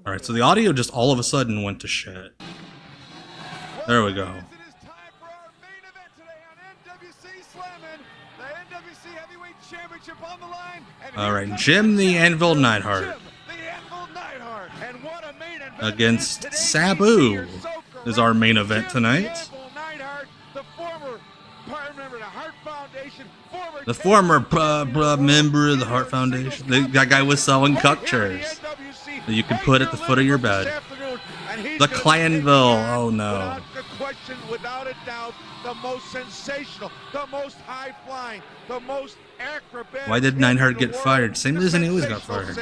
Alright, so the audio just all of a sudden went to shit. There we go. Alright, Jim the Anvil Neidhart against Sabu is our main event tonight. The former member of the Heart Foundation. That guy was selling cuck chairs that you could put at the foot of your bed. The Clanville. Oh no. Without a doubt, the most sensational, the most high-flying, the most acrobatic. Why did Neidhart get fired? Same reason he always got fired.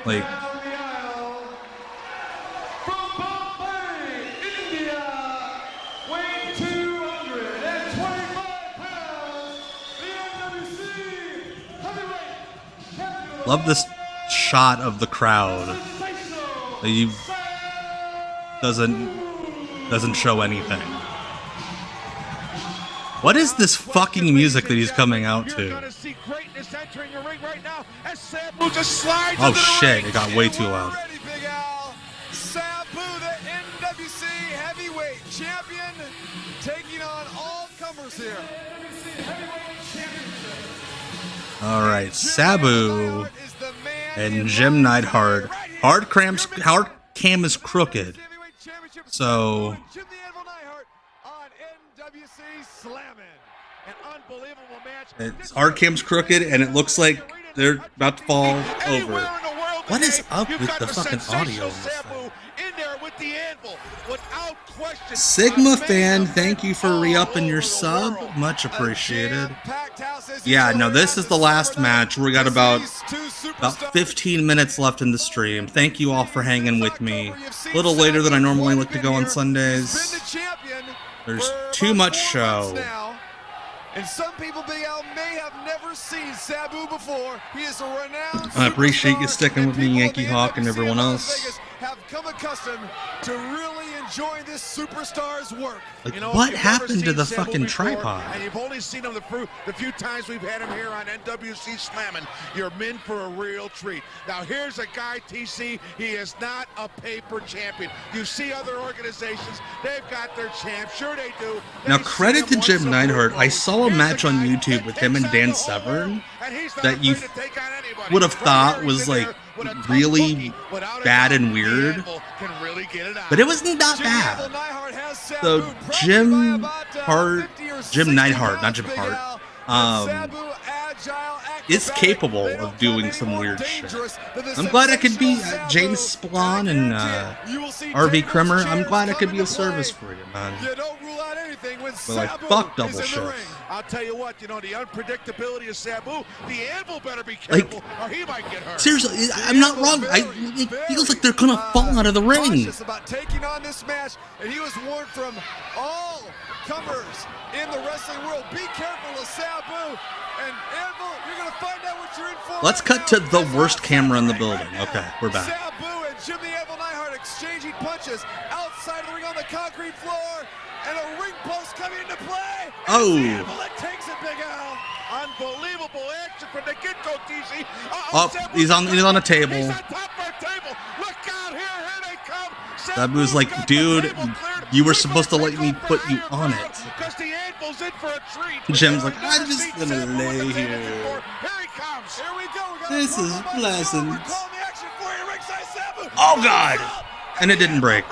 Like, from Bombay, India, weighing 225 pounds, the NWC heavyweight champion. love this shot of the crowd. He doesn't show anything. What is this fucking music that he's coming out to? Oh shit, it got way too loud. Sabu, the NWC heavyweight champion, taking on all comers here. Alright, Sabu and Jim Neidhart. Hard cam is crooked. So it's hard cam's crooked and it looks like they're about to fall over. What is up with the fucking audio in this thing? Sigma fan, thank you for re-upping your sub. Much appreciated. Yeah, no, this is the last match. We got about 15 minutes left in the stream. Thank you all for hanging with me. A little later than I normally like to go on Sundays. There's too much show. And some people, Big Al, may have never seen Sabu before. He is a renowned I appreciate you superstar, sticking with me, Yankee Hawk, and everyone else. Have come accustomed to really enjoying this superstar's work. Like, what happened to the fucking tripod? And you've only seen him the few times we've had him here on NWC Slamming. You're in for a real treat. Now here's a guy, TC, he is not a paper champion. You see other organizations, they've got their champs. Sure they do. Now credit to Jim Neidhart. I saw a match on YouTube with him and Dan Severn that you would have thought was like really bad and weird, but it wasn't that bad. So Jim Neidhart, not Jim Hart, is capable of doing some weird shit. I'm glad I could be James Spillane and RV Kremer. I'm glad I could be of service for you, man. But like, fuck double shift. I'll tell you what, you know, the unpredictability of Sabu, the Anvil better be careful, or he might get hurt. Seriously, I'm not wrong. It feels like they're gonna fall out of the ring. About taking on this match, and he was warned from all comers in the wrestling world. Be careful of Sabu and Anvil. You're gonna find out what you're in for. Let's cut to the worst camera in the building. Okay, we're back. Sabu and Jim the Anvil Neidhart exchanging punches outside of the ring on the concrete floor. And a ring post coming into play. Oh. It takes it, Big Al. Unbelievable action from the get-go, TC. Oh, he's on a table. He's on top of our table. Look out here they come. Sabu's like, dude, you were supposed to let me put you on it. Because the Anvil's in for a treat. Jim's like, I'm just gonna lay here. Here he comes. Here we go. This is pleasant. Oh God! And it didn't break.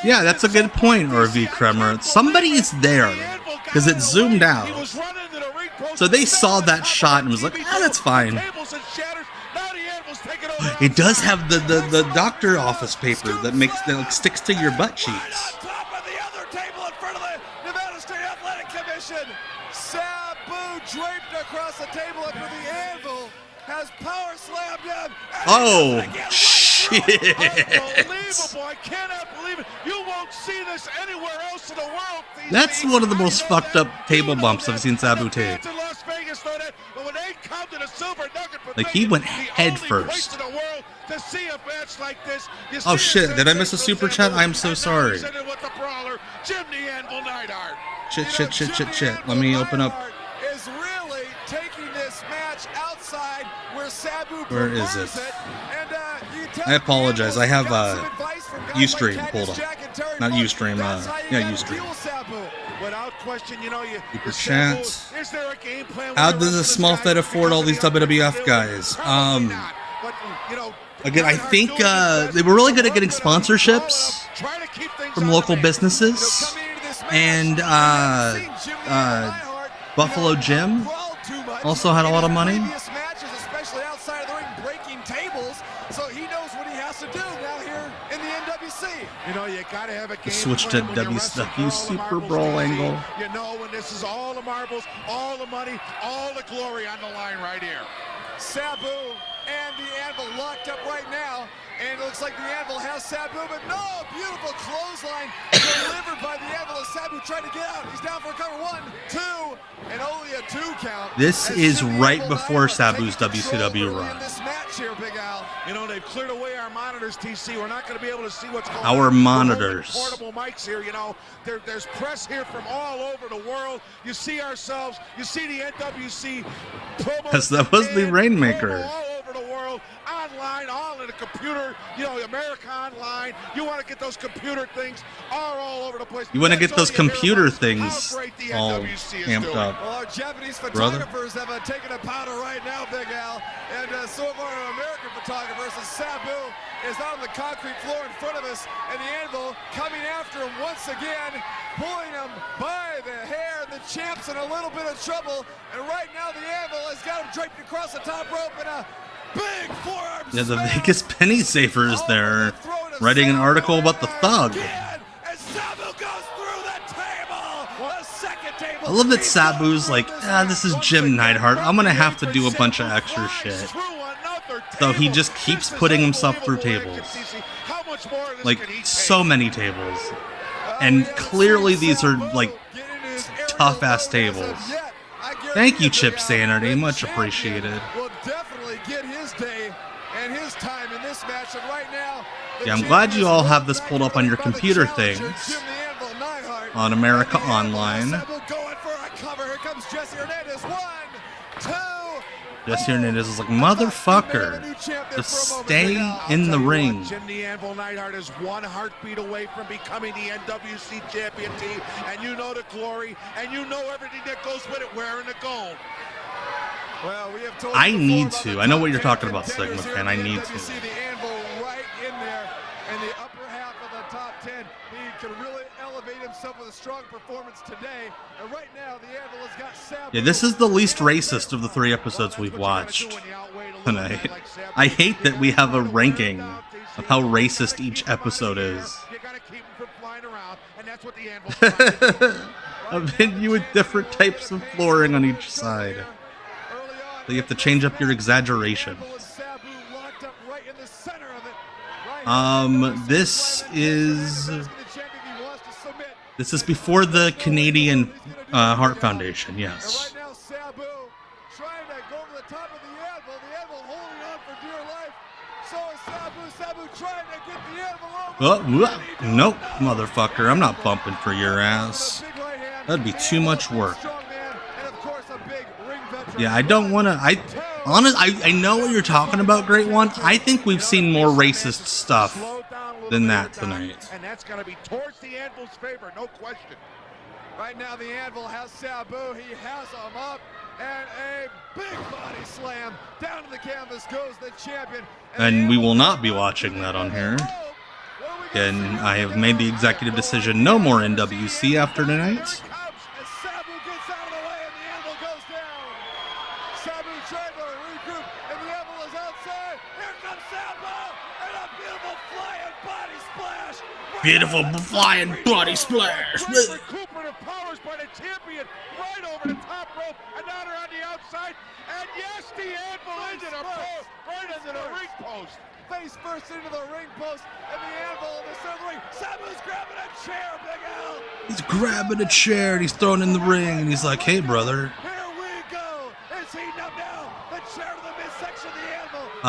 Yeah, that's a good point, RV Kremer. Somebody is there, because it zoomed out. So they saw that shot and was like, ah, that's fine. It does have the doctor office paper that like sticks to your butt cheeks. Sabu draped across the table under the Anvil has power slammed him. Oh, shit. Unbelievable. I cannot believe it. You won't see this anywhere else in the world. That's one of the most fucked up table bumps I've seen Sabu take. Like, he went head first. Oh shit, did I miss a super chat? I'm so sorry. Jim the Anvil Neidhart. Shit. Let me open up. Is really taking this match outside where Sabu Where is it? And, I apologize. I have Ustream pulled up. Not Ustream. Yeah, Ustream. Without question, you know, Super chat. is there a game plan? How does a small Fed afford all these WWF guys? Again, I think they were really good at getting sponsorships from local businesses, and Buffalo Jim also had a lot of money. Especially outside of the ring, breaking tables, so he knows what he has to do now here in the NWC. You know, you gotta have a game Switch to plan when you're wrestling WCW all Super the Brawl marbles, angle. You know, when this is all the marbles, all the money, all the glory on the line right here. Sabu and the Anvil locked up right now, and it looks like the Anvil has Sabu, but no, beautiful clothesline delivered by the Anvil as Sabu trying to get out. He's down for a cover, 1, 2, and only a 2 count. This is right before Sabu's WCW run. This match here, Big Al. You know, they've cleared away our monitors, TC. We're not going to be able to see what's going on. Our monitors. Portable mics here, you know. There's press here from all over the world. You see ourselves. You see the NWC promo. Yes, that was the Rainmaker. All over the world, online, all in the computer. You know, America Online. You want to get those computer things all over the place. You want to get That's those all you hear computer about things how great the all NWC is amped doing. up. Well, our Japanese Brother. photographers have taken a powder right now, Big Al, and some of our American photographers, and Sabu is out on the concrete floor in front of us, and the Anvil coming after him once again, pulling him by the hair. The champ's in a little bit of trouble, and right now the Anvil has got him draped across the top rope in a big forearm. Yeah, the smash. Vegas penny saver is there, writing an article about the thug. And Sabu goes through the table. A second table. I love that Sabu's like, this is Jim Neidhart. I'm gonna have to do a bunch of extra shit. So he just keeps putting himself through tables. Like, so many tables. And clearly these are, like, tough-ass tables. Thank you, Chip Sanity. Much appreciated. Will definitely get his day and his time in this match. And right now, Yeah, I'm glad you all have this pulled up on your computer things. On America Online. Sabu going for a cover. Here comes Jesse Hernandez. 1, 2. Jesse Hernandez is like, motherfucker, just stay in the ring. Jim the Anvil Neidhart is one heartbeat away from becoming the NWC champion team, and you know the glory, and you know everything that goes with it, wearing the gold. Well, we have told I you need before to. about I know the what you're top talking 10 about, Sigma contenders fan. here I in the need to. NWC. The Anvil right in there, in the upper half of the top 10. He can really elevate himself with a strong performance today. And right now, the Anvil has got Sabu. Yeah, this is the least racist of the 3 episodes we've watched tonight. I hate that we have a ranking of how racist each episode is. You gotta keep him from flying around, and that's what the Anvil's trying to do. I've hit you with different types of flooring on each side. So you have to change up your exaggeration. This is before the Canadian Heart Foundation, yes. Right now, Sabu trying to go over the top of the Anvil. The Anvil holding on for dear life. So is Sabu. Sabu trying to get the Anvil over. Nope, motherfucker. I'm not bumping for your ass. That'd be too much work. Yeah, I don't want to. I know what you're talking about, Great One. I think we've seen more racist stuff than that tonight. And that's going to be towards the Anvil's favor, no question. Right now, the Anvil has Sabu. He has him up. And a big body slam. Down to the canvas goes the champion. And we will not be watching that on here. Again, I have made the executive decision, no more NWC after tonight. Beautiful flying body splash. Recuperative powers by the champion right over the top rope and down around the outside. And yes, the Anvil into the post, right into the ring post. Face first into the ring post, and the Anvil in the center of the ring. Sabu's grabbing a chair, Big Al. He's grabbing a chair and he's throwing in the ring and he's like, hey, brother. Here we go. Is he up now? The chair to the midsection of the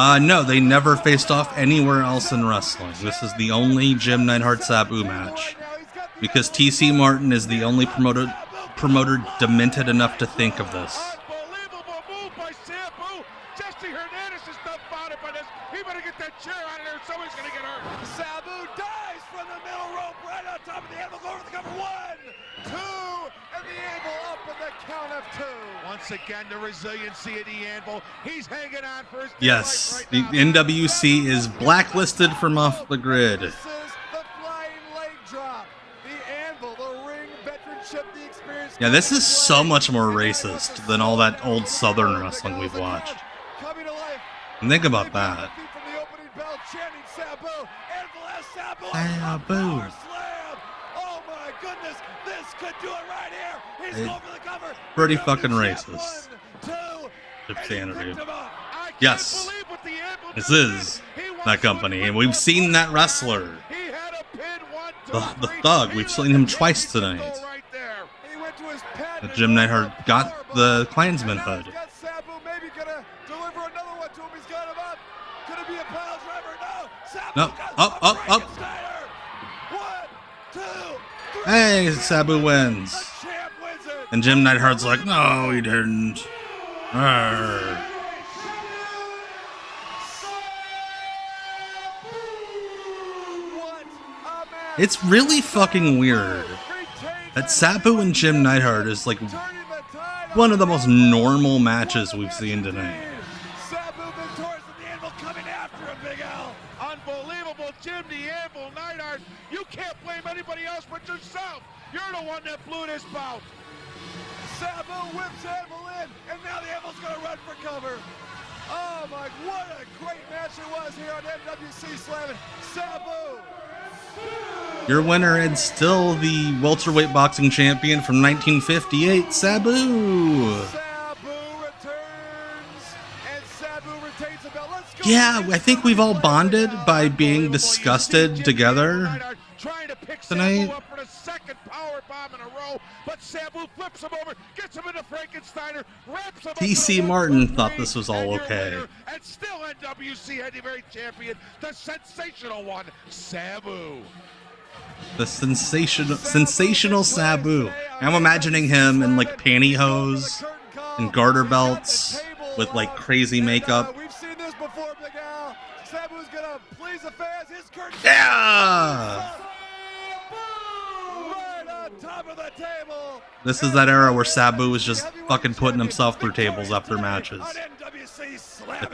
Anvil. No, they never faced off anywhere else in wrestling. This is the only Jim Neidhart Sabu match Because TC Martin is the only promoter demented enough to think of this. Unbelievable move by Sabu. Jesse Hernandez is dumbfounded by this. He better get that chair out of there. Somebody's going to get hurt. Sabu dies from the middle rope right on top of the Anvil. Go over the cover. 1, 2, and the Anvil up in the count of 2. Once again, the resiliency of the Anvil. He's hanging on for his dear Yes, life the right now. NWC is blacklisted from off the grid. This is the flying leg drop. The Anvil, the ring veteranship, the experience. Yeah, this is so much more racist than all that old Southern wrestling we've watched. Coming to life. And think about that. From the opening bell, chanting Sabu. Anvil has Sabu. Sabu. Power slam. Oh my goodness, this could do it right here. He's going for the cover. Pretty fucking racist. 1, 2, Chip Sanity. I can't Yes, believe what the Anvil this did is next. He wants that company, and we've seen that wrestler, He had a pin, 1, 2, the 3. Thug. He We've let seen him the twice Jesse tonight. go right there. He went to his pad and Jim Neidhart power got bomb. the Klansman And now hood. he's got Sabu maybe gonna deliver another one to him. He's got him up. Could it be a pile driver? No. Sabu No. got Up, the up, up. Frankensteiner. 1, 2, 3. Hey, Sabu wins. The champ wins it. And Jim Neidhart's like, no, he didn't. Arr. What a match. It's really fucking weird that Sabu and Jim Neidhart is like one of the most normal matches we've seen tonight. Sabu victorious and the Anvil coming after him, Big Al. Unbelievable, Jim the Anvil Neidhart. You can't blame anybody else but yourself. You're the one that blew this bout. Sabu whips Anvil in, and now the Anvil's gonna run for cover. Oh my, what a great match it was here on NWC Slamming. Sabu. Your winner and still the welterweight boxing champion from 1958, Sabu. Sabu returns, and Sabu retains the belt. Let's go. Yeah, I think we've all bonded by being disgusted together Trying to pick tonight. Sabu up for the second power bomb in a row, but Sabu flips him over, gets him into Frankensteiner, wraps him up. TC for the Martin 1, 2, thought 3, this was all and your okay. winner, and still NWC heavyweight champion, the sensational one, Sabu. The sensational Sabu. I'm imagining him in like pantyhose and garter belts with like crazy makeup. We've seen this before, Big Al. Sabu's gonna please the fans. His curtain. Yeah! Right on top of the table. This is that era where Sabu was just fucking putting himself through tables after matches. On NWC Slam.